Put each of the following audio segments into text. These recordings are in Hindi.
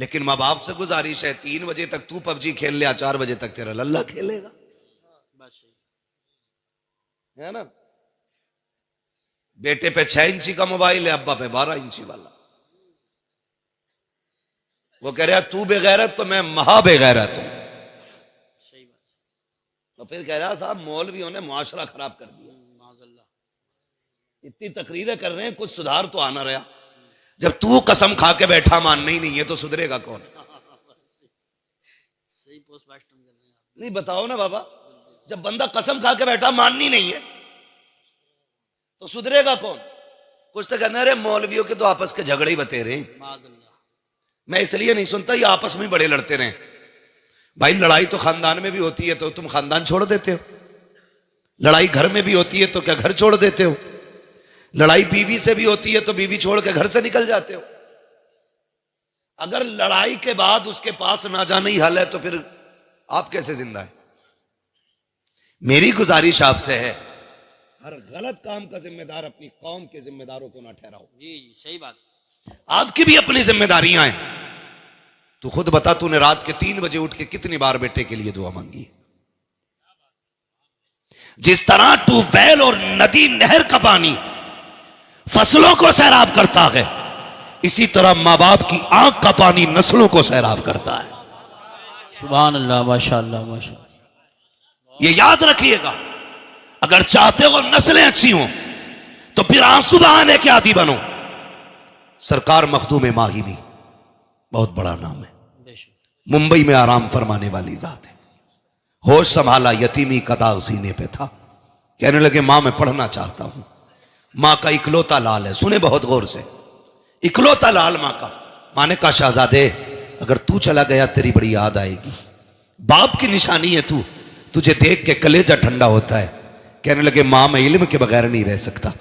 लेकिन माँ बाप से गुजारिश है 3 बजे तक तू पबजी खेल ले, 4 बजे तक तेरा लल्ला खेलेगा, है ना। बेटे पे 6 इंची का मोबाइल है, अब्बा पे 12 इंची वाला। वो कह रहा तू बेगैरत तो मैं महा बेगैरत हूं। तो फिर कह रहा साहब मौलवियों ने मुआशरा खराब कर दिया। इतनी तकरीरें कर रहे हैं, कुछ सुधार तो आना रहा। जब तू कसम खा के बैठा मानना ही नहीं है तो सुधरेगा कौन? सही पोस्टमास्टर कर रहे हैं नहीं बताओ ना बाबा, जब बंदा कसम खा के बैठा माननी नहीं है तो सुधरेगा कौन? कुछ तो कहना अरे मौलवियों के तो आपस के झगड़े ही बतेरे हैं। मैं इसलिए नहीं सुनता, ये आपस में बड़े लड़ते रहे। भाई लड़ाई तो खानदान में भी होती है तो तुम खानदान छोड़ देते हो, लड़ाई घर में भी होती है तो क्या घर छोड़ देते हो, लड़ाई बीवी से भी होती है तो बीवी छोड़ के घर से निकल जाते हो। अगर लड़ाई के बाद उसके पास ना जाना ही हल है तो फिर आप कैसे जिंदा है? मेरी गुजारिश आपसे है, हर गलत काम का जिम्मेदार अपनी कौम के जिम्मेदारों को ना ठहराओ। जी सही बात। आपकी भी अपनी जिम्मेदारियां हैं। तू खुद बता, तूने रात के 3 बजे उठ के कितनी बार बेटे के लिए दुआ मांगी? जिस तरह ट्यूबवेल और नदी नहर का पानी फसलों को सैराब करता है, इसी तरह मां बाप की आंख का पानी नस्लों को सैराब करता है। सुभान अल्लाह, माशाअल्लाह माशाअल्लाह। ये याद रखिएगा, अगर चाहते हो नस्लें अच्छी हों तो फिर आंसू बहाने के आदी बनो। सरकार मखदूम माहिमी बहुत बड़ा नाम है, मुंबई में आराम फरमाने वाली जात है। होश संभाला, यतीमी का दाग सीने पे था। कहने लगे मां मैं पढ़ना चाहता हूं। मां का इकलौता लाल है, सुने बहुत गौर से, इकलौता लाल मां का। मां ने कहा शहजादे अगर तू चला गया तेरी बड़ी याद आएगी। बाप की निशानी है तू, तुझे देख के कलेजा ठंडा होता है। कहने लगे मां मैं इल्म के बगैर नहीं रह सकता,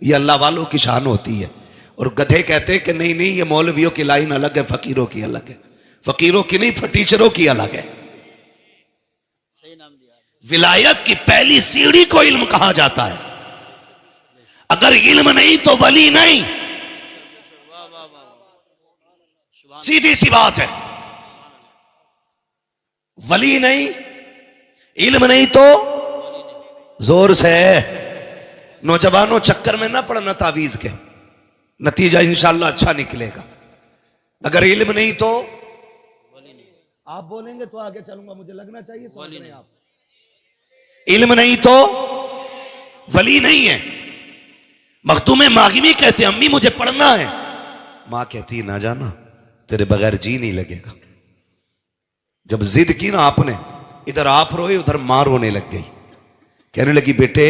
ये अल्लाह वालों की शान होती है। और गधे कहते हैं कि नहीं नहीं ये मौलवियों की लाइन अलग है, फकीरों की अलग है। फकीरों की नहीं, टीचरों की अलग है। सही नाम दिया। विलायत की पहली सीढ़ी को इल्म कहा जाता है। अगर इल्म नहीं तो वली नहीं, सीधी सी बात है। वली नहीं, इल्म नहीं तो जोर से। नौजवानों चक्कर में ना पड़ना तावीज के, नतीजा इंशाल्लाह अच्छा निकलेगा। अगर इल्म नहीं तो आप बोलेंगे तो आगे चलूंगा, मुझे लगना चाहिए समझ रहे हैं आप। इल्म नहीं तो वली नहीं है। मखदूम मागिमी कहते अम्मी मुझे पढ़ना है। मां कहती ना जाना, तेरे बगैर जी नहीं लगेगा। जब जिद की ना आपने, इधर आप रोए उधर मां रोने लग गई। कहने लगी बेटे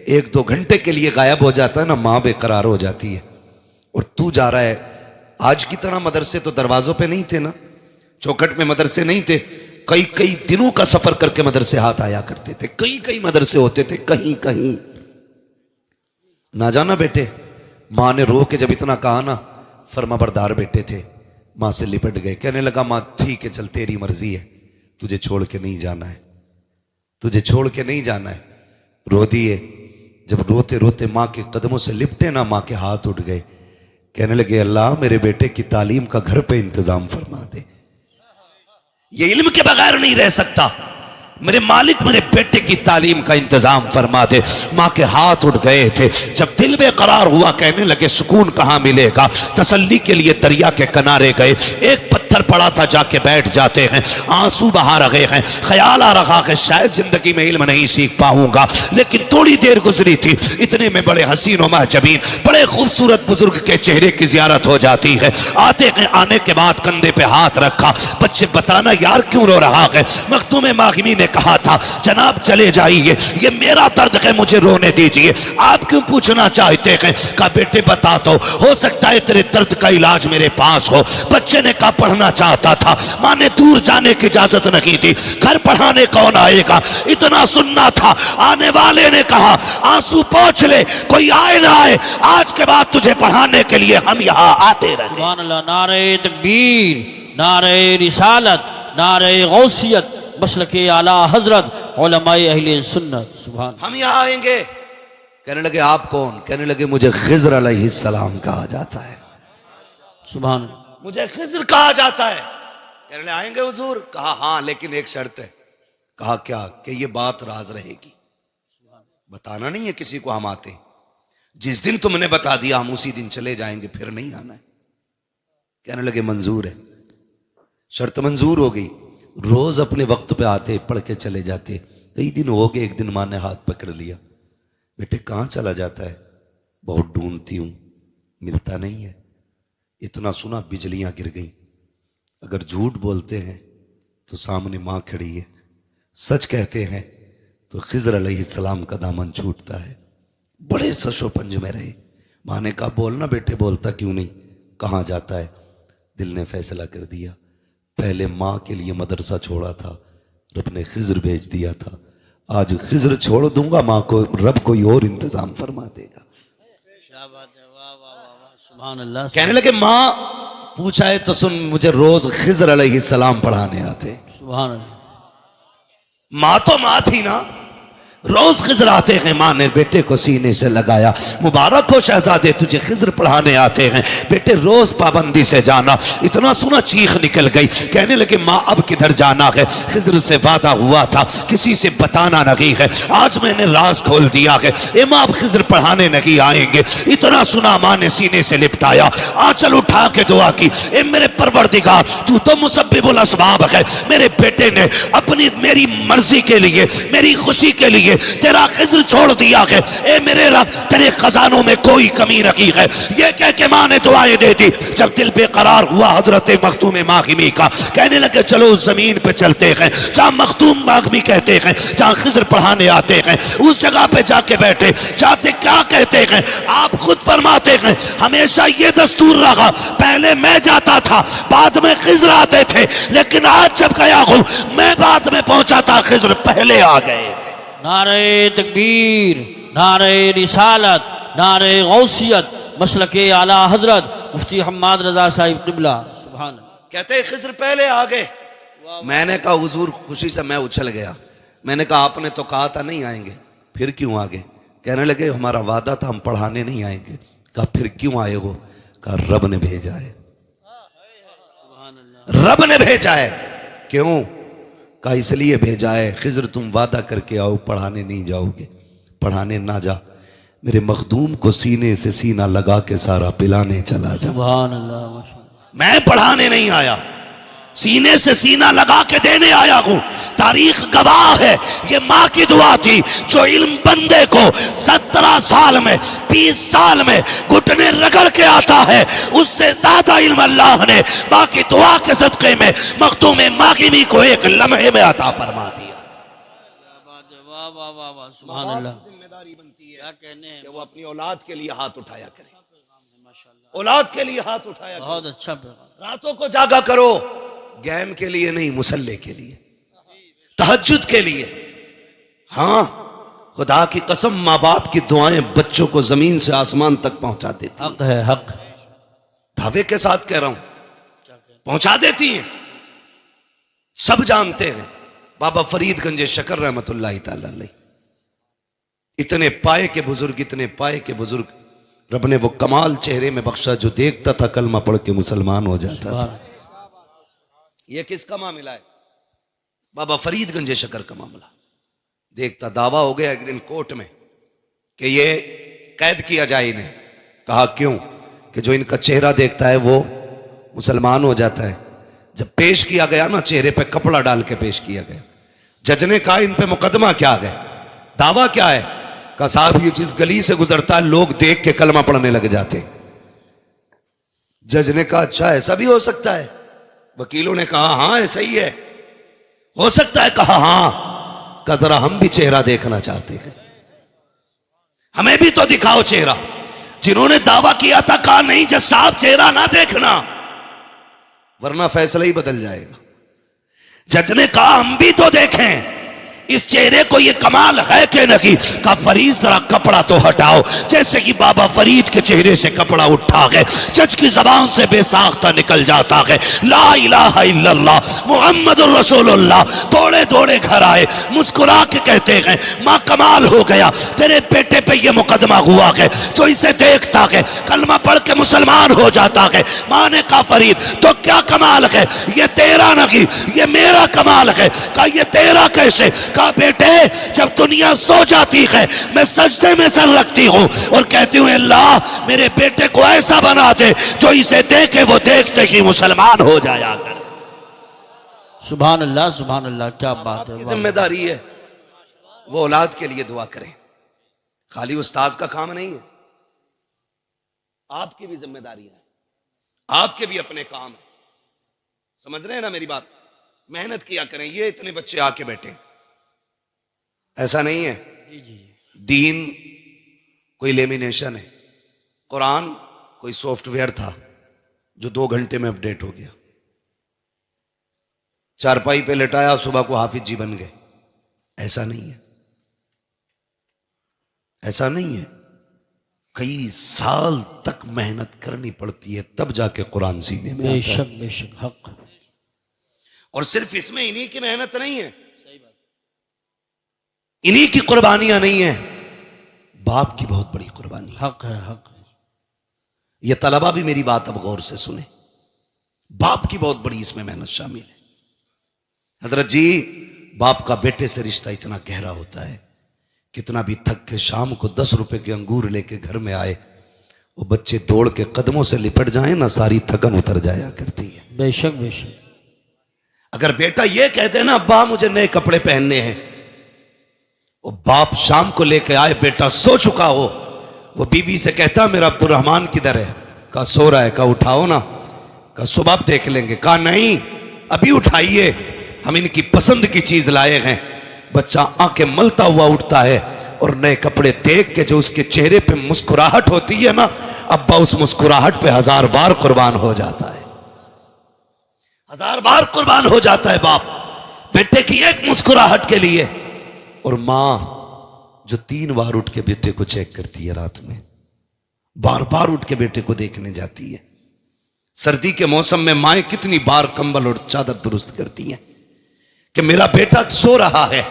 1-2 घंटे के लिए गायब हो जाता है ना, मां बेकरार हो जाती है। और तू जा रहा है। आज की तरह मदरसे तो दरवाजों पे नहीं थे ना, चौखट में मदरसे नहीं थे। कई कई दिनों का सफर करके मदरसे हाथ आया करते थे। कई कई मदरसे होते थे, कहीं कहीं ना जाना बेटे। मां ने रो के जब इतना कहा ना, फरमाबरदार बेटे थे, मां से लिपट गए। कहने लगा मां ठीक है चल तेरी मर्जी है, तुझे छोड़ के नहीं जाना है, तुझे छोड़ के नहीं जाना है। रो दिए। जब रोते रोते मां के कदमों से लिपटे ना, मां के हाथ उठ गए। कहने लगे अल्लाह मेरे बेटे की तालीम का घर पे इंतजाम फरमा दे, ये इल्म के बगैर नहीं रह सकता। मेरे मालिक मेरे बेटे की तालीम का इंतजाम फरमा दे। मां के हाथ उठ गए थे। जब दिल बेकरार हुआ, कहने लगे सुकून कहां मिलेगा। तसल्ली के लिए दरिया के किनारे गए। एक पत्थर पड़ा था, जाके बैठ जाते हैं। आंसू बहा रहे हैं। ख्याल आ रहा है शायद जिंदगी में इल्म नहीं सीख पाऊंगा। लेकिन थोड़ी देर गुजरी थी, इतने में बड़े हसीन और महजबीन बड़े खूबसूरत बुजुर्ग के चेहरे की जियारत हो जाती है। आने के बाद कंधे पे हाथ रखा। बच्चे बताना यार क्यों रो रहा है? मखदूम मागिमी ने कहा था जनाब चले जाइए, ये मेरा दर्द है, मुझे रोने दीजिए। आप क्यों पूछना चाहते हैं? कहा बेटे बता दो, हो सकता है तेरे दर्द का इलाज मेरे पास हो। बच्चे ने कहा पढ़ना चाहता था। मां ने दूर जाने की इजाजत नहीं दी। घर पढ़ाने कौन आएगा, इतना सुनना था। आने वाले ने कहा आंसू पोंछ ले, कोई आए ना आए, आज के बाद तुझे पढ़ाने के लिए हम यहाँ आते रहे। सुभान अल्लाह। नारे तकबीर, नारे रिसालत, नारे गौसियत, मसलके आला हजरत उलमाए अहले सुन्नत। सुभान। हम यहाँ आएंगे। कहने लगे आप कौन? कहने लगे मुझे खिज़र अलैहिस्सलाम कहा जाता है। सुभान। मुझे खिज्र कहा जाता है। कहने लगे आएंगे हुजूर? कहा हाँ, लेकिन एक शर्त है। कहा क्या? कि ये बात राज रहेगी, बताना नहीं है किसी को हम आते। जिस दिन तुमने बता दिया हम उसी दिन चले जाएंगे, फिर नहीं आना है। कहने लगे मंजूर है। शर्त मंजूर हो गई। रोज अपने वक्त पे आते, पढ़ के चले जाते। कई दिन हो गए, एक दिन माँ ने हाथ पकड़ लिया, बेटे कहाँ चला जाता है? बहुत ढूंढती हूं, मिलता नहीं है। इतना सुना बिजलियां गिर गई। अगर झूठ बोलते हैं तो सामने माँ खड़ी है, सच कहते हैं तो खिज़र अलैहिस्सलाम का दामन छूटता है। बड़े सशोपंज में रहे। माँ ने कहा बोलना बेटे, बोलता क्यों नहीं, कहाँ जाता है? दिल ने फैसला कर दिया, पहले माँ के लिए मदरसा छोड़ा था, रब ने खिज़र भेज दिया था, आज खिज़र छोड़ दूंगा, माँ को रब कोई और इंतजाम फरमा देगा। सुभान अल्लाह। कहने लगे माँ पूछा है तो सुन, मुझे रोज खिज़र अलैहिस्सलाम पढ़ाने आते। सुभान अल्लाह। माँ तो माँ थी ना, रोज खिज़र आते हैं। माँ ने बेटे को सीने से लगाया, मुबारक हो शहजादे तुझे खिज़र पढ़ाने आते हैं, बेटे रोज पाबंदी से जाना। इतना सुना चीख निकल गई। कहने लगे माँ अब किधर जाना है? खिज़र से वादा हुआ था किसी से बताना नहीं है, आज मैंने राज खोल दिया है। ए माँ अब खिज़र पढ़ाने नहीं आएंगे। इतना सुना माँ ने सीने से लिपटाया, आंचल उठा के दुआ की, ए मेरे परवरदिगार तू तो मुसब्बिबुल असबाब है। मेरे बेटे ने अपनी मेरी मर्जी के लिए, मेरी खुशी के लिए तेरा खिज़र छोड़ दिया है। ए मेरे रब तेरे खजानों में कोई कमी नहीं है। ये कह के माँ ने दुआएं दे दी। जब दिल बेकरार हुआ हजरत मखदूम मागिमी का, कहने लगे चलो उस जमीन पे चलते हैं जहाँ मखदूम मागिमी कहते हैं, जहाँ खिज़र पढ़ाने आते हैं, उस जगह पे जाके बैठे। जाते क्या कहते हैं? आप खुद फरमाते हैं हमेशा ये दस्तूर रहा, पहले मैं जाता था बाद में खिज़र आते थे, लेकिन आज जब गया हूं मैं बाद में पहुंचा था, खिज़र पहले आ गए। नारे तकबीर, नारे रिसालत, नारे गौसियत, मसलके आला हजरत मुफ्ती हम्माद रजा साहिब क़िबला। सुभान अल्लाह। कहते हैं खिज़र पहले आ गए। मैंने कहा हुजूर, खुशी से मैं उछल गया। मैंने कहा आपने तो कहा था नहीं आएंगे, फिर क्यों आ गए? कहने लगे हमारा वादा था हम पढ़ाने नहीं आएंगे। कहा फिर क्यों आए हो? कहा रब ने भेजा है, रब ने भेजा है। क्यों? कहा इसलिए भेजा है, खिज़र तुम वादा करके आओ पढ़ाने नहीं जाओगे, पढ़ाने ना जा, मेरे मखदूम को सीने से सीना लगा के सारा पिलाने चला जा। सुभान अल्लाह, माशाअल्लाह। मैं पढ़ाने नहीं आया, सीने से सीना लगा के देने आया हूं। तारीख गवाह है, ये माँ की दुआ थी जो इल्म बंदे को 17 साल में 20 साल में घुटने रगड़ के आता है, उससे ज्यादा इल्म अल्लाह ने माँ की दुआ के सदक़े में मखदूम मागिमी को एक लम्हे में अता फरमा दिया। वाह वाह वाह वाह, सुभान अल्लाह। जिम्मेदारी बनती है क्या कहने हैं, कि वो अपनी औलाद के लिए हाथ उठाया करे, औलाद के लिए हाथ उठाया करे। बहुत अच्छा पैगाम। रातों को जागा करो, गेम के लिए नहीं, मुसल्ले के लिए, तहज्जुद के लिए। हाँ खुदा की कसम, माँ बाप की दुआएं बच्चों को जमीन से आसमान तक पहुंचा देती हैं। हक है, हक। दावे के साथ कह रहा हूं, पहुंचा देती हैं। सब जानते हैं बाबा फरीद गंज शकर रहमतुल्लाहि तआला अलैह, इतने पाए के बुजुर्ग, इतने पाए के बुजुर्ग, रब ने वो कमाल चेहरे में बख्शा जो देखता था कलमा पढ़ के मुसलमान हो जाता था। ये किसका मामला है? बाबा फरीद गंज शकर का मामला। देखता, दावा हो गया एक दिन कोर्ट में कि ये कैद किया जाए इन्हें। कहा क्यों? कि जो इनका चेहरा देखता है वो मुसलमान हो जाता है। जब पेश किया गया ना, चेहरे पे कपड़ा डाल के पेश किया गया। जज ने कहा इन पे मुकदमा क्या है, दावा क्या है? कहा साहब ये जिस गली से गुजरता है लोग देख के कलमा पढ़ने लग जाते। जज ने कहा अच्छा ऐसा भी हो सकता है? वकीलों ने कहा हाँ ऐसा ही है, हो सकता है। कहा हाँ। कहा जरा हम भी चेहरा देखना चाहते हैं, हमें भी तो दिखाओ चेहरा। जिन्होंने दावा किया था कहा नहीं जज साहब चेहरा ना देखना वरना फैसला ही बदल जाएगा। जज ने कहा हम भी तो देखें। इस चेहरे को ये कमाल है कि नहीं? का फरीद जरा कपड़ा तो हटाओ। जैसे कि बाबा फरीद के चेहरे से कपड़ा उठा है, जज की जबान से बेसाख्ता निकल जाता है, ला इलाहा इल्लल्लाह मुहम्मदुर रसूलुल्लाह। दौड़े दौड़े घर आए, मुस्कुरा के कहते हैं माँ कमाल हो गया, तेरे बेटे पे ये मुकदमा हुआ है, जो इसे देखता है कलमा पढ़ के मुसलमान हो जाता है। माँ ने कहा फरीद तो क्या कमाल है? ये तेरा नहीं, ये मेरा कमाल है। कहा ये तेरा कैसे? कहा बेटे जब दुनिया सो जाती है मैं सजदे में सर रखती हूँ और कहती हूँ अल्लाह मेरे बेटे को ऐसा बना दे जो इसे देखे वो देखते ही मुसलमान हो जाया करे। सुभान अल्लाह, क्या बात है। जिम्मेदारी है वो औलाद के लिए दुआ करें, खाली उस्ताद का काम नहीं है, आपकी भी जिम्मेदारी है, आपके भी अपने काम है। समझ रहे हैं ना मेरी बात? मेहनत किया करें। ये इतने बच्चे आके बैठे, ऐसा नहीं है। दीन कोई लेमिनेशन है, कुरान कोई सॉफ्टवेयर था जो 2 घंटे में अपडेट हो गया। चारपाई पे लेटाया, सुबह को हाफिज जी बन गए। ऐसा नहीं है, ऐसा नहीं है। कई साल तक मेहनत करनी पड़ती है तब जाके कुरान सीने में आता है। बेशक बेशक हक। और सिर्फ इसमें इन्हीं की मेहनत नहीं है, इन्हीं की कुर्बानियां नहीं है, बाप की बहुत बड़ी कुर्बानी। हक है, हक है। ये तलबा भी मेरी बात अब गौर से सुने, बाप की बहुत बड़ी इसमें मेहनत शामिल है। हजरत जी, बाप का बेटे से रिश्ता इतना गहरा होता है, कितना भी थक के शाम को 10 रुपए के अंगूर लेके घर में आए, वो बच्चे दौड़ के कदमों से लिपट जाए ना, सारी थकन उतर जाया करती है। बेशक बेशक। अगर बेटा ये कहते ना अब्बा मुझे नए कपड़े पहनने हैं, वो बाप शाम को लेके आए, बेटा सो चुका हो, वो बीवी से कहता मेरा अब्दुर्रहमान किधर है? कहा सो रहा है। कहा उठाओ ना। कहा सुबह देख लेंगे। कहा नहीं अभी उठाइए, हम इनकी पसंद की चीज लाए हैं। बच्चा आंखें मलता हुआ उठता है और नए कपड़े देख के जो उसके चेहरे पे मुस्कुराहट होती है ना, अब्बा उस मुस्कुराहट पे 1000 बार कुर्बान हो जाता है, 1000 बार कुर्बान हो जाता है बाप बेटे की एक मुस्कुराहट के लिए। और मां जो 3 बार उठ के बेटे को चेक करती है रात में, बार बार उठ के बेटे को देखने जाती है। सर्दी के मौसम में माएं कितनी बार कंबल और चादर दुरुस्त करती हैं कि मेरा बेटा सो रहा है,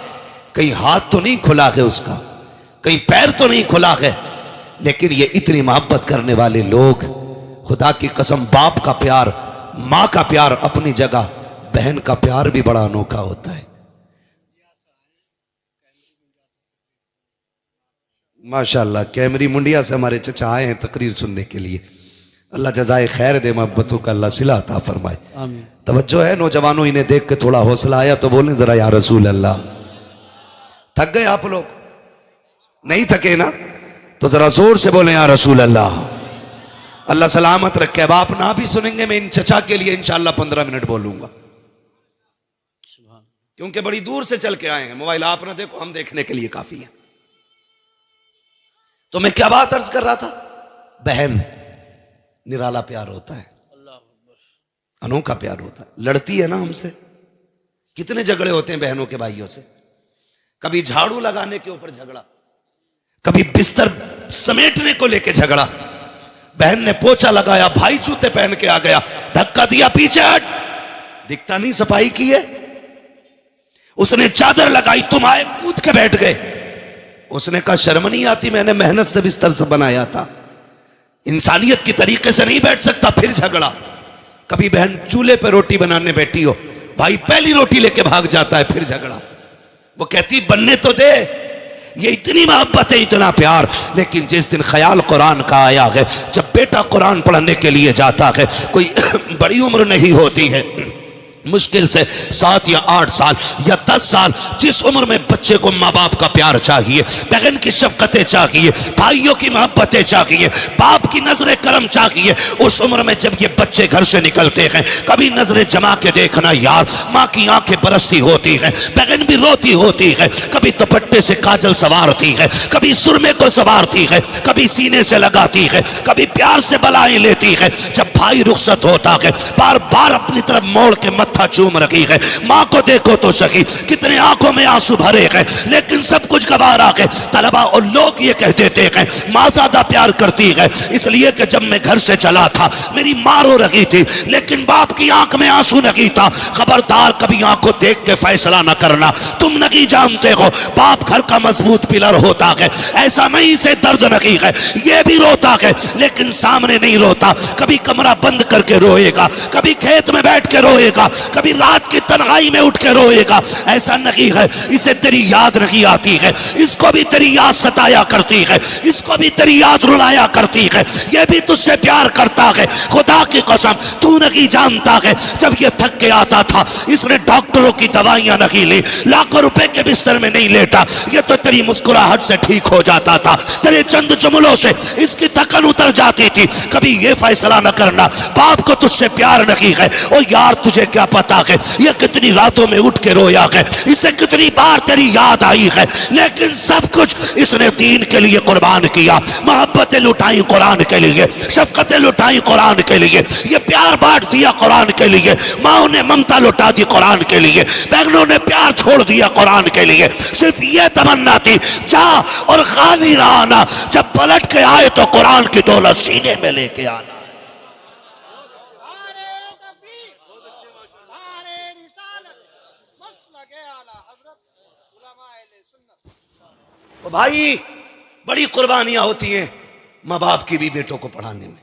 कहीं हाथ तो नहीं खुला है उसका, कहीं पैर तो नहीं खुला है। लेकिन ये इतनी मोहब्बत करने वाले लोग, खुदा की कसम, बाप का प्यार, मां का प्यार अपनी जगह, बहन का प्यार भी बड़ा अनोखा होता है। माशाल्लाह, कैमरी मुंडिया से हमारे चचा आए हैं तकरीर सुनने के लिए। अल्लाह जज़ाए खैर दे, मोहब्बतों का अल्लाह सिला अता फरमाए। आमीन। तवज्जो है नौजवानों, इन्हें देख के थोड़ा हौसला आया तो बोलें जरा या रसूल अल्लाह। थक गए आप लोग? नहीं थके ना? तो जरा जोर से बोलें या रसूल अल्लाह। अल्लाह सलामत रखे। अब आप ना भी सुनेंगे, मैं इन चचा के लिए इंशाअल्लाह 15 मिनट बोलूंगा, क्योंकि बड़ी दूर से चल के आए हैं। मोबाइल आप ना देखो, हम देखने के लिए काफी है। तो मैं क्या बात अर्ज कर रहा था? बहन निराला प्यार होता है, अनोखा प्यार होता है। लड़ती है ना हमसे, कितने झगड़े होते हैं बहनों के भाइयों से। कभी झाड़ू लगाने के ऊपर झगड़ा, कभी बिस्तर समेटने को लेके झगड़ा। बहन ने पोछा लगाया, भाई जूते पहन के आ गया, धक्का दिया, पीछे हट, दिखता नहीं सफाई की है। उसने चादर लगाई, तुम आए कूद के बैठ गए। उसने कहा शर्म नहीं आती, मैंने मेहनत से बिस्तर से बनाया था, इंसानियत की तरीके से नहीं बैठ सकता। फिर झगड़ा। कभी बहन चूल्हे पर रोटी बनाने बैठी हो, भाई पहली रोटी लेके भाग जाता है, फिर झगड़ा। वो कहती बनने तो दे। ये इतनी मोहब्बत है, इतना प्यार। लेकिन जिस दिन ख्याल कुरान का आया है, जब बेटा कुरान पढ़ने के लिए जाता है, कोई बड़ी उम्र नहीं होती है, मुश्किल से 7 या 8 साल या 10 साल, जिस उम्र में बच्चे को माँ बाप का प्यार चाहिए, बहन की शफकतें चाहिए, भाइयों की मोहब्बतें चाहिए, बाप की नजर करम चाहिए, उस उम्र में जब ये बच्चे घर से निकलते हैं, कभी नजरें जमा के देखना यार, माँ की आंखें बरसती होती हैं, बहन भी रोती होती है, कभी दुपट्टे से काजल सवारती है, कभी सुरमे को सवारती है, कभी सीने से लगाती है, कभी प्यार से बलाएं लेती है। जब भाई रुखसत होता है, बार बार अपनी तरफ मोड़ के मत्था माथा चूम रखी है। माँ को देखो तो सही कितने आंखों में आंसू भरे हैं, लेकिन सब कुछ गवारा है। तलबा और लोग ये कह देते हैं माँ ज्यादा प्यार करती है, इसलिए कि जब मैं घर से चला था मेरी माँ रो रही थी, लेकिन बाप की आंख में आंसू नहीं था। खबरदार कभी आंख को देख के फैसला न करना, तुम नहीं जानते हो बाप घर का मजबूत पिलर होता है। ऐसा नहीं से दर्द नहीं है, ये भी रोता है लेकिन सामने नहीं रोता। कभी कमरा बंद करके रोएगा, कभी खेत में बैठ के रोएगा, कभी रात की तन्हाई में उठ के रोएगा। ऐसा नहीं है इसे तेरी याद नहीं आती है, इसको भी तेरी याद सताया करती है, इसको भी तेरी याद रुलाया करती है। ये भी तुझसे प्यार करता है। खुदा की कसम तू नहीं जानता है, जब ये थक के आता था इसने डॉक्टरों की दवाइयां नहीं ली, लाखों रुपए के बिस्तर में नहीं लेटा, ये तो तेरी मुस्कुराहट से ठीक हो जाता था, तेरे चंद जुमलों से इसकी थकन उतर जाती थी। कभी ये फैसला न करना बाप को तुझसे प्यार नहीं है। ओ यार तुझे क्या पता है ये कितनी रातों में उठ के रोया है, इसे कितनी बार तेरी याद आई है, लेकिन सब कुछ इसने दीन के लिए कुर्बान किया। मोहब्बतें लुटाई कुरान के लिए, शफकतें लुटाई कुरान के लिए, ये प्यार बांट दिया कुरान के लिए। माओ ने ममता लुटा दी कुरान के लिए, बहनों ने प्यार छोड़ दिया कुरान के लिए। सिर्फ ये तमन्ना थी जा और खाली ना आना, जब पलट के आए तो कुरान की दौलत सीने में लेके आना। तो भाई बड़ी कुर्बानियां होती हैं माँ बाप की भी बेटों को पढ़ाने में।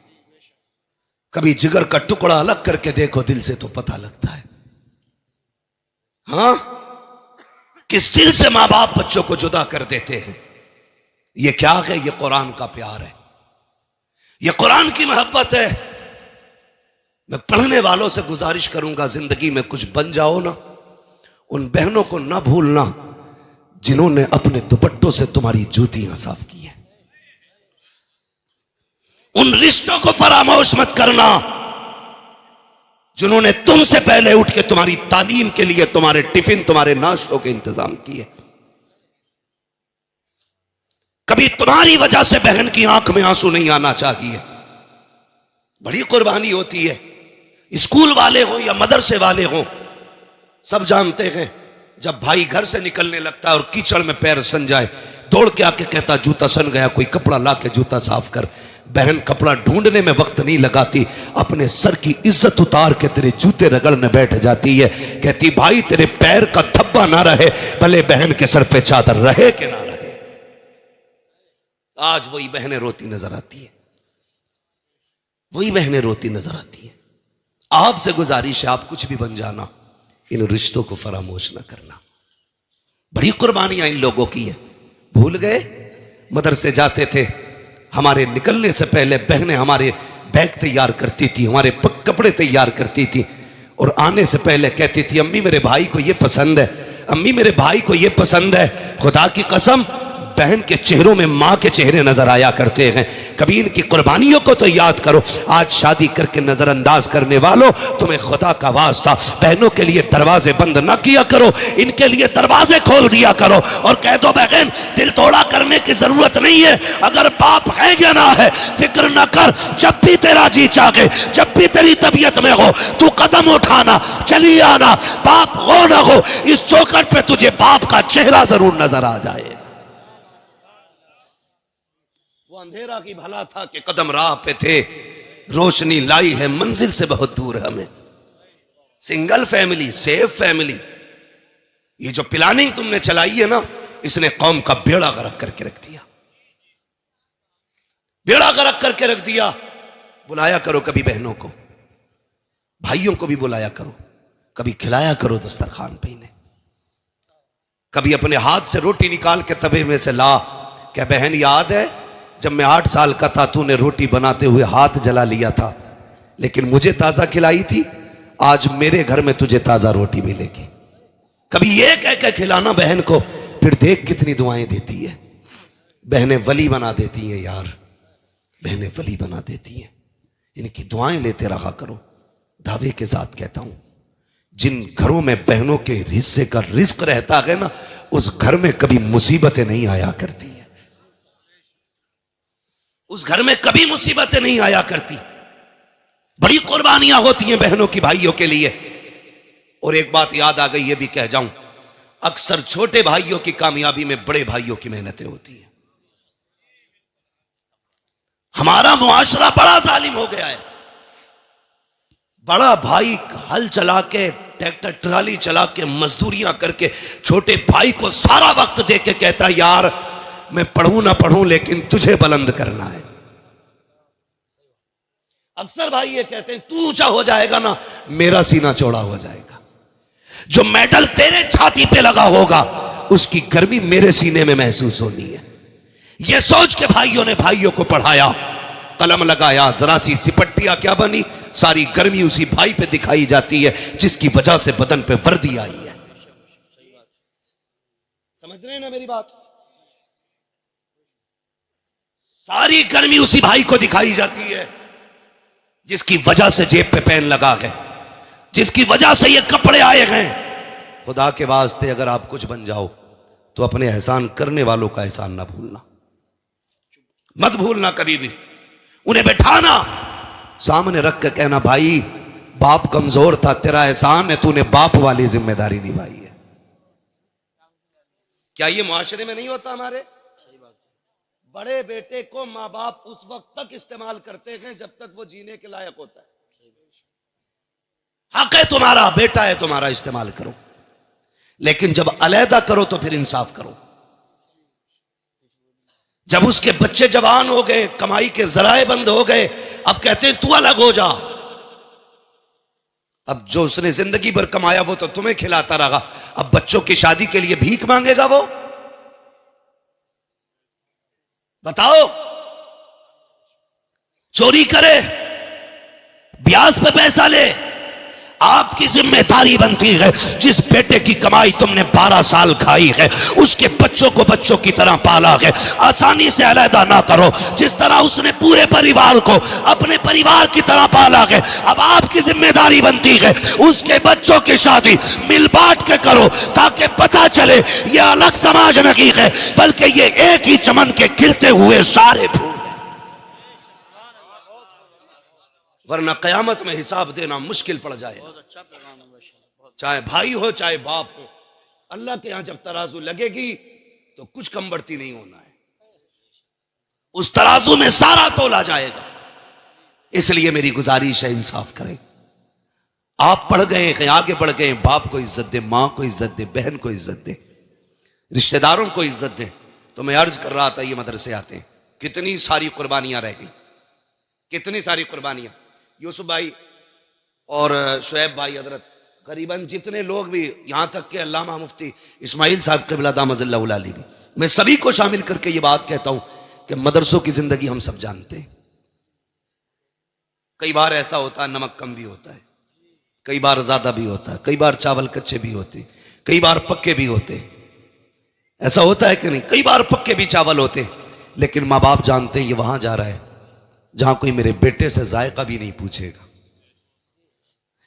कभी जिगर का टुकड़ा अलग करके देखो दिल से तो पता लगता है। हाँ, किस दिल से माँ बाप बच्चों को जुदा कर देते हैं। ये क्या है? ये कुरान का प्यार है, ये कुरान की मोहब्बत है। मैं पढ़ने वालों से गुजारिश करूंगा जिंदगी में कुछ बन जाओ ना, उन बहनों को ना भूलना जिन्होंने अपने दुपट्टों से तुम्हारी जूतियां साफ की है। उन रिश्तों को फरामोश मत करना जिन्होंने तुमसे पहले उठ के तुम्हारी तालीम के लिए तुम्हारे टिफिन तुम्हारे नाश्तों के इंतजाम किए। कभी तुम्हारी वजह से बहन की आंख में आंसू नहीं आना चाहिए। बड़ी कुर्बानी होती है। स्कूल वाले हो या मदरसे वाले हो, सब जानते हैं जब भाई घर से निकलने लगता है और कीचड़ में पैर सन जाए, दौड़ के आके कहता जूता सन गया, कोई कपड़ा ला के जूता साफ कर। बहन कपड़ा ढूंढने में वक्त नहीं लगाती, अपने सर की इज्जत उतार के तेरे जूते रगड़ने बैठ जाती है। कहती भाई तेरे पैर का धब्बा ना रहे, भले बहन के सर पे चादर रहे कि ना रहे। आज वही बहनें रोती नजर आती है, वही बहनें रोती नजर आती है। आपसे गुजारिश है आप कुछ भी बन जाना, इन रिश्तों को फरामोश ना करना। बड़ी कुर्बानियां इन लोगों की है। भूल गए मदरसे जाते थे, हमारे निकलने से पहले बहनें हमारे बैग तैयार करती थी, हमारे कपड़े तैयार करती थी, और आने से पहले कहती थी अम्मी मेरे भाई को ये पसंद है, अम्मी मेरे भाई को ये पसंद है। खुदा की कसम बहन के चेहरों में माँ के चेहरे नजर आया करते हैं। कभी इनकी कुर्बानियों को तो याद करो। आज शादी करके नजरअंदाज करने वालों, तुम्हें खुदा का वास्ता बहनों के लिए दरवाजे बंद ना किया करो, इनके लिए दरवाजे खोल दिया करो और कह दो बहन दिल तोड़ा करने की जरूरत नहीं है, अगर बाप है या ना है फिक्र ना कर, जब भी तेरा जी चाहे, जब भी तेरी तबीयत में हो तू कदम उठाना, चली आना। बाप हो ना हो, इस चौखट पे तुझे बाप का चेहरा जरूर नजर आ जाए। वो अंधेरा की भला था कि कदम राह पे थे, रोशनी लाई है मंजिल से बहुत दूर हमें। सिंगल फैमिली, सेफ फैमिली, ये जो प्लानिंग तुमने चलाई है ना, इसने कौम का बेड़ा गर्क करके रख दिया, बेड़ा गर्क करके रख दिया। बुलाया करो कभी बहनों को, भाइयों को भी बुलाया करो, कभी खिलाया करो दस्तरखान पे इन्हें, कभी अपने हाथ से रोटी निकाल के तवे में से ला। क्या बहन याद है जब मैं 8 साल का था तूने रोटी बनाते हुए हाथ जला लिया था, लेकिन मुझे ताजा खिलाई थी, आज मेरे घर में तुझे ताजा रोटी मिलेगी। कभी ये कह के खिलाना बहन को, फिर देख कितनी दुआएं देती है। बहनें वली बना देती हैं यार, बहनें वली बना देती हैं। इनकी दुआएं लेते रहा करो। दावे के साथ कहता हूं, जिन घरों में बहनों के हिस्से का रिस्क रहता है ना, उस घर में कभी मुसीबतें नहीं आया करती है, उस घर में कभी मुसीबतें नहीं आया करती। बड़ी कुर्बानियां होती हैं बहनों की भाइयों के लिए। और एक बात याद आ गई, ये भी कह जाऊं, अक्सर छोटे भाइयों की कामयाबी में बड़े भाइयों की मेहनतें होती है। हमारा मुआशरा बड़ा जालिम हो गया है। बड़ा भाई हल चला के, ट्रैक्टर ट्राली चला के, मजदूरियां करके छोटे भाई को सारा वक्त दे के कहता, यार मैं पढ़ूं ना पढ़ूं लेकिन तुझे बुलंद करना है। अक्सर भाई ये कहते हैं, तू ऊंचा हो जाएगा ना मेरा सीना चौड़ा हो जाएगा। जो मेडल तेरे छाती पे लगा होगा उसकी गर्मी मेरे सीने में महसूस होनी है। यह सोच के भाइयों ने भाइयों को पढ़ाया, कलम लगाया, जरा सी सिपट्टियां क्या बनी, सारी गर्मी उसी भाई पे दिखाई जाती है जिसकी वजह से बदन पे वर्दी आई है। समझ रहे हैं ना मेरी बात? सारी गर्मी उसी भाई को दिखाई जाती है जिसकी वजह से जेब पे पेन लगा गए, जिसकी वजह से ये कपड़े आए हैं। खुदा के वास्ते अगर आप कुछ बन जाओ तो अपने एहसान करने वालों का एहसान ना भूलना, मत भूलना कभी भी। उन्हें बैठाना, सामने रख के कहना, भाई बाप कमजोर था, तेरा एहसान है, तूने बाप वाली जिम्मेदारी निभाई है। क्या ये मुआशरे में नहीं होता? हमारे बड़े बेटे को माँ बाप उस वक्त तक इस्तेमाल करते हैं जब तक वो जीने के लायक होता है। हक है तुम्हारा, बेटा है तुम्हारा, इस्तेमाल करो, लेकिन जब अलहदा करो तो फिर इंसाफ करो। जब उसके बच्चे जवान हो गए, कमाई के जराए बंद हो गए, अब कहते हैं तू अलग हो जा। अब जो उसने जिंदगी भर कमाया वो तो तुम्हें खिलाता रहा, अब बच्चों की शादी के लिए भीख मांगेगा वो? बताओ। चोरी करे, ब्याज पे पैसा ले, आपकी जिम्मेदारी बनती है जिस बेटे की कमाई तुमने 12 साल खाई है उसके बच्चों को बच्चों की तरह पाला है, आसानी से अलहदा ना करो। जिस तरह उसने पूरे परिवार को अपने परिवार की तरह पाला है, अब आपकी जिम्मेदारी बनती है उसके बच्चों की शादी मिल बांट के करो, ताकि पता चले ये अलग समाज नहीं है बल्कि ये एक ही चमन के गिरते हुए सारे फूल। वरना कयामत में हिसाब देना मुश्किल पड़ जाए। चाहे भाई हो चाहे बाप हो, अल्लाह के यहां जब तराजू लगेगी तो कुछ कम बढ़ती नहीं होना है, उस तराजू में सारा तोला जाएगा। इसलिए मेरी गुजारिश है, इंसाफ करें। आप पढ़ गए हैं, आगे बढ़ गए, बाप को इज्जत दे, मां को इज्जत दे, बहन को इज्जत दे, रिश्तेदारों को इज्जत दे। तो मैं अर्ज कर रहा था, ये मदरसे आते हैं, कितनी सारी कुर्बानियां रह गई, कितनी सारी कुर्बानियां। यूसुफ भाई और शुएब भाई हजरत, करीबन जितने लोग भी, यहां तक के अल्लामा मुफ्ती इस्माइल साहब क़िबला दामज़िल्लहुल अली भी, मैं सभी को शामिल करके ये बात कहता हूं कि मदरसों की जिंदगी हम सब जानते हैं। कई बार ऐसा होता है नमक कम भी होता है, कई बार ज्यादा भी होता है, कई बार चावल कच्चे भी होते, कई बार पक्के भी होते। ऐसा होता है कि नहीं? कई बार पक्के भी चावल होते, लेकिन माँ बाप जानते हैं ये वहां जा रहा है जहां कोई मेरे बेटे से जायका भी नहीं पूछेगा।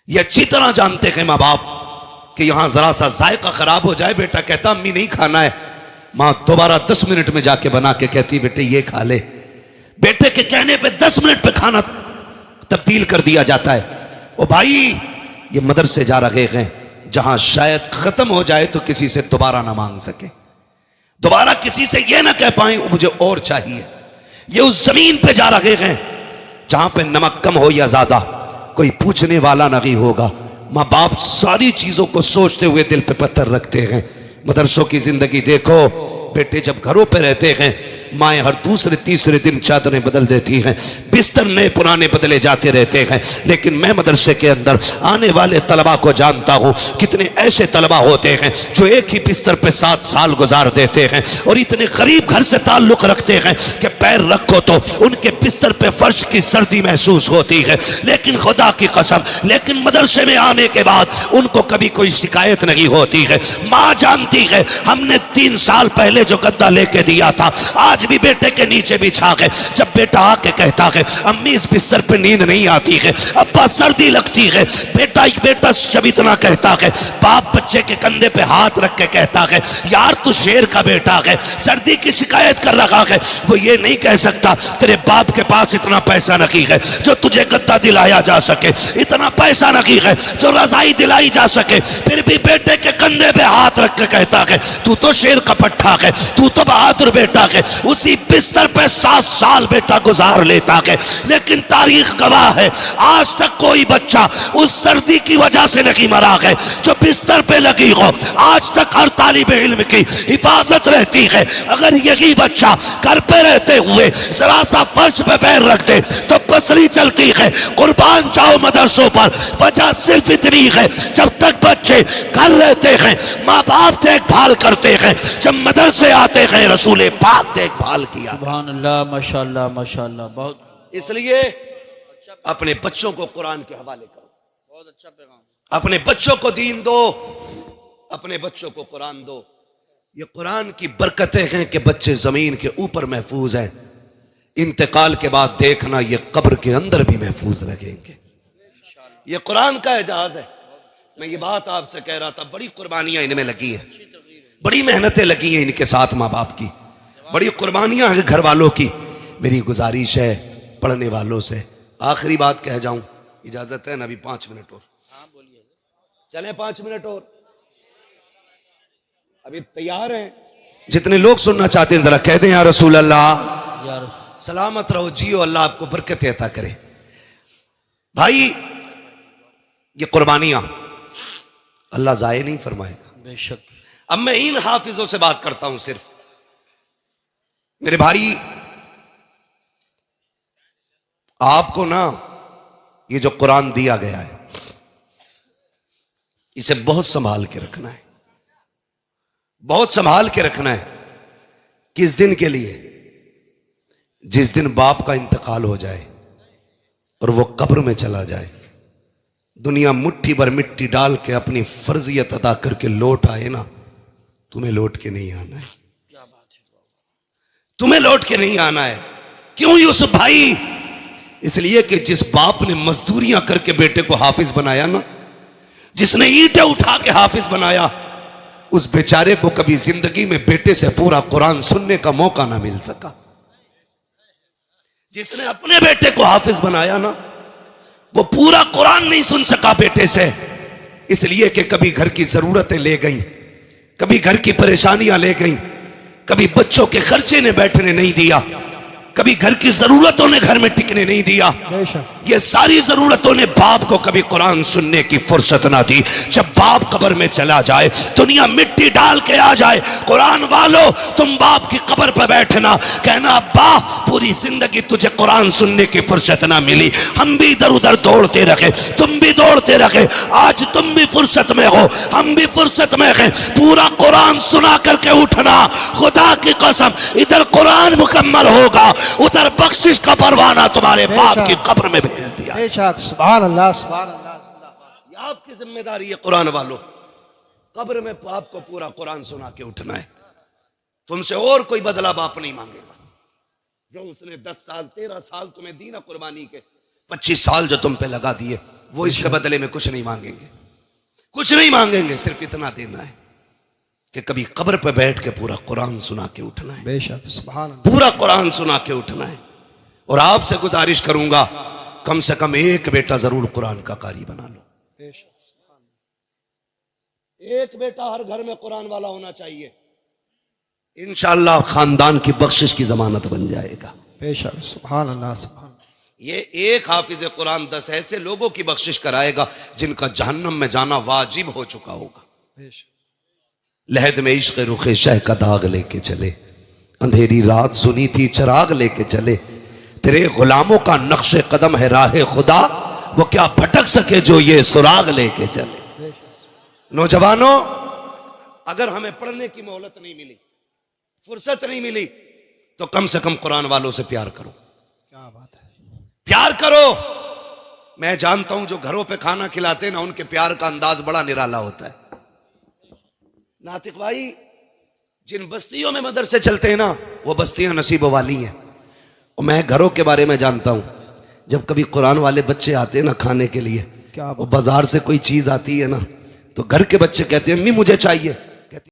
ये अच्छी तरह जानते हैं माँ बाप कि यहां जरा सा जायका खराब हो जाए, बेटा कहता अम्मी नहीं खाना है, मां दोबारा 10 मिनट में जाके बना के कहती बेटे ये खा ले। बेटे के कहने पे 10 मिनट पे खाना तब्दील कर दिया जाता है। ओ भाई, ये मदरसे जा रहे हैं जहां शायद खत्म हो जाए तो किसी से दोबारा ना मांग सके, दोबारा किसी से ये ना कह पाए मुझे और चाहिए। ये उस जमीन पे जा रहे हैं जहां पे नमक कम हो या ज्यादा कोई पूछने वाला नहीं होगा। माँ बाप सारी चीजों को सोचते हुए दिल पे पत्थर रखते हैं। मदरसों की जिंदगी देखो, बेटे जब घरों पे रहते हैं माएँ हर दूसरे तीसरे दिन चादरें बदल देती हैं, बिस्तर नए पुराने बदले जाते रहते हैं। लेकिन मैं मदरसे के अंदर आने वाले तलबा को जानता हूँ, कितने ऐसे तलबा होते हैं जो एक ही बिस्तर पे 7 साल गुजार देते हैं और इतने करीब घर से ताल्लुक रखते हैं कि पैर रखो तो उनके बिस्तर पे फर्श की सर्दी महसूस होती है। लेकिन खुदा की कसम, लेकिन मदरसे में आने के बाद उनको कभी कोई शिकायत नहीं होती है। माँ जानती है हमने 3 साल पहले जो गद्दा लेके दिया था आज आज भी बेटे के नीचे बिछा के जब बेटा आके कहता है अम्मी इस बिस्तर पे नींद नहीं आती है, अब्बा सर्दी लगती है, बेटा जब इतना कहता है बाप बच्चे के कंधे पे हाथ रख के कहता है यार तू शेर का बेटा है, सर्दी की शिकायत कर रहा है, वो ये नहीं कह सकता तेरे बाप के पास इतना पैसा नहीं है जो तुझे गद्दा दिलाया जा सके, इतना पैसा नहीं है जो रजाई दिलाई जा सके, फिर भी बेटे के कंधे पे हाथ रख के कहता है तू तो शेर का पट्टा है, तू तो बहादुर बेटा है। उसी बिस्तर पे 7 साल बेटा गुजार लेता है, लेकिन तारीख गवाह है आज तक कोई बच्चा उस सर्दी की वजह से नहीं मरा है जो बिस्तर पे लगी हो। आज तक हर तालिब इल्म की हिफाजत रहती है। अगर यही बच्चा घर पे रहते हुए जरा सा फर्श पे पैर रख दे तो पसली चलती है। कुर्बान जाओ मदरसों पर, वजह सिर्फ इतनी है जब तक बच्चे घर रहते हैं माँ बाप देखभाल करते हैं, जब मदरसे आते हैं रसूल पाक देखभाल किया। सुभान अल्लाह, माशाअल्लाह माशाअल्लाह। बहुत इसलिए अपने बच्चों को कुरान के हवाले करो, बहुत अच्छा पैगाम। अपने बच्चों को दीन दो, अपने बच्चों को कुरान दो। ये कुरान की बरकतें हैं कि बच्चे जमीन के ऊपर महफूज हैं, इंतकाल के बाद देखना ये कब्र के अंदर भी महफूज रहेंगे। ये कुरान का एजाज है। मैं ये बात आपसे कह रहा था, बड़ी कुर्बानियां इनमें लगी हैं, बड़ी मेहनतें लगी हैं इनके साथ माँ बाप की, बड़ी कुर्बानियां हैं घर वालों की। मेरी गुजारिश है पढ़ने वालों से, आखिरी बात कह जाऊं, इजाजत है ना? अभी 5 मिनट और चले, 5 मिनट और, अभी तैयार हैं? जितने लोग सुनना चाहते हैं जरा कह दें या रसूल अल्लाह। या रसूल। सलामत रहो, जियो, अल्लाह आपको बरकत अता करे। भाई ये कुर्बानियां अल्लाह जाये नहीं फरमाएगा, बेशक। अब मैं इन हाफिजों से बात करता हूं सिर्फ। मेरे भाई आपको ना ये जो कुरान दिया गया है इसे बहुत संभाल के रखना है, बहुत संभाल के रखना है। किस दिन के लिए? जिस दिन बाप का इंतकाल हो जाए और वो कब्र में चला जाए, दुनिया मुट्ठी भर मिट्टी डाल के अपनी फर्जियत अदा करके लौट आए ना, तुम्हें लौट के नहीं आना है, क्या बात है, तुम्हें लौट के नहीं आना है। क्यों यूसुफ भाई? इसलिए कि जिस बाप ने मजदूरियां करके बेटे को हाफिज बनाया ना, जिसने ईंटें उठा के हाफिज बनाया, उस बेचारे को कभी जिंदगी में बेटे से पूरा कुरान सुनने का मौका ना मिल सका। जिसने अपने बेटे को हाफिज बनाया ना, वो पूरा कुरान नहीं सुन सका बेटे से, इसलिए कि कभी घर की जरूरतें ले गई, कभी घर की परेशानियां ले गई, कभी बच्चों के खर्चे ने बैठने नहीं दिया, कभी घर की जरूरतों ने घर में टिकने नहीं दिया। ये सारी जरूरतों ने बाप को कभी कुरान सुनने की फुर्सत ना दी। जब बाप कब्र में चला जाए, दुनिया मिट्टी डाल के आ जाए, कुरान वालों तुम बाप की कब्र पर बैठना, कहना अब्बा पूरी जिंदगी तुझे कुरान सुनने की फुर्सत ना मिली, हम भी इधर उधर दौड़ते रहे, तुम भी दौड़ते रहे, आज तुम भी फुर्सत में हो, हम भी फुर्सत में हैं, पूरा कुरान सुना करके उठना। खुदा की कसम इधर कुरान मुकम्मल होगा, उधर बख्शिश का परवाना तुम्हारे बाप की कब्र में भेज दिया। सुभान अल्लाह, सुभान अल्लाह। ये आपकी जिम्मेदारी है कुरान वालों, कब्र में बाप को पूरा कुरान सुना के उठना है। तुमसे और कोई बदला बाप नहीं मांगेगा। जो उसने 10 साल 13 साल तुम्हें दी ना कुर्बानी के, 25 साल जो तुम पे लगा दिए, वो इसके बदले में कुछ नहीं मांगेंगे, कुछ नहीं मांगेंगे। सिर्फ इतना देना है कि कभी कब्र पे बैठ के पूरा कुरान सुना के उठना है, बेशक, सुभान अल्लाह। पूरा कुरान सुना के उठना है। और आपसे गुजारिश करूंगा कम से कम एक बेटा जरूर कुरान का कारी बना लो, बेशक, एक बेटा हर घर में कुरान वाला होना चाहिए। इंशाअल्लाह खानदान की बख्शिश की जमानत बन जाएगा। बेशक, सुभान अल्लाह, सुभान। ये एक हाफिज कुरान 10 ऐसे लोगों की बख्शिश कराएगा जिनका जहन्नम में जाना वाजिब हो चुका होगा। बेशक। लहद में इश्क रुखे शह का दाग लेके चले, अंधेरी रात सुनी थी चिराग लेके चले, तेरे गुलामों का नक्शे कदम है राह खुदा, वो क्या भटक सके जो ये सुराग लेके चले। नौजवानों, अगर हमें पढ़ने की मोहलत नहीं मिली, फुर्सत नहीं मिली, तो कम से कम कुरान वालों से प्यार करो, क्या बात है, प्यार करो। मैं जानता हूं जो घरों पे खाना खिलाते हैं ना, उनके प्यार का अंदाज बड़ा निराला होता है। नातिक भाई, जिन बस्तियों में मदरसे चलते हैं ना, वो बस्तियां नसीब वाली हैं। और मैं घरों के बारे में जानता हूं, जब कभी कुरान वाले बच्चे आते हैं ना खाने के लिए, क्या वो बाजार से कोई चीज आती है ना, तो घर के बच्चे कहते हैं अम्मी मुझे चाहिए,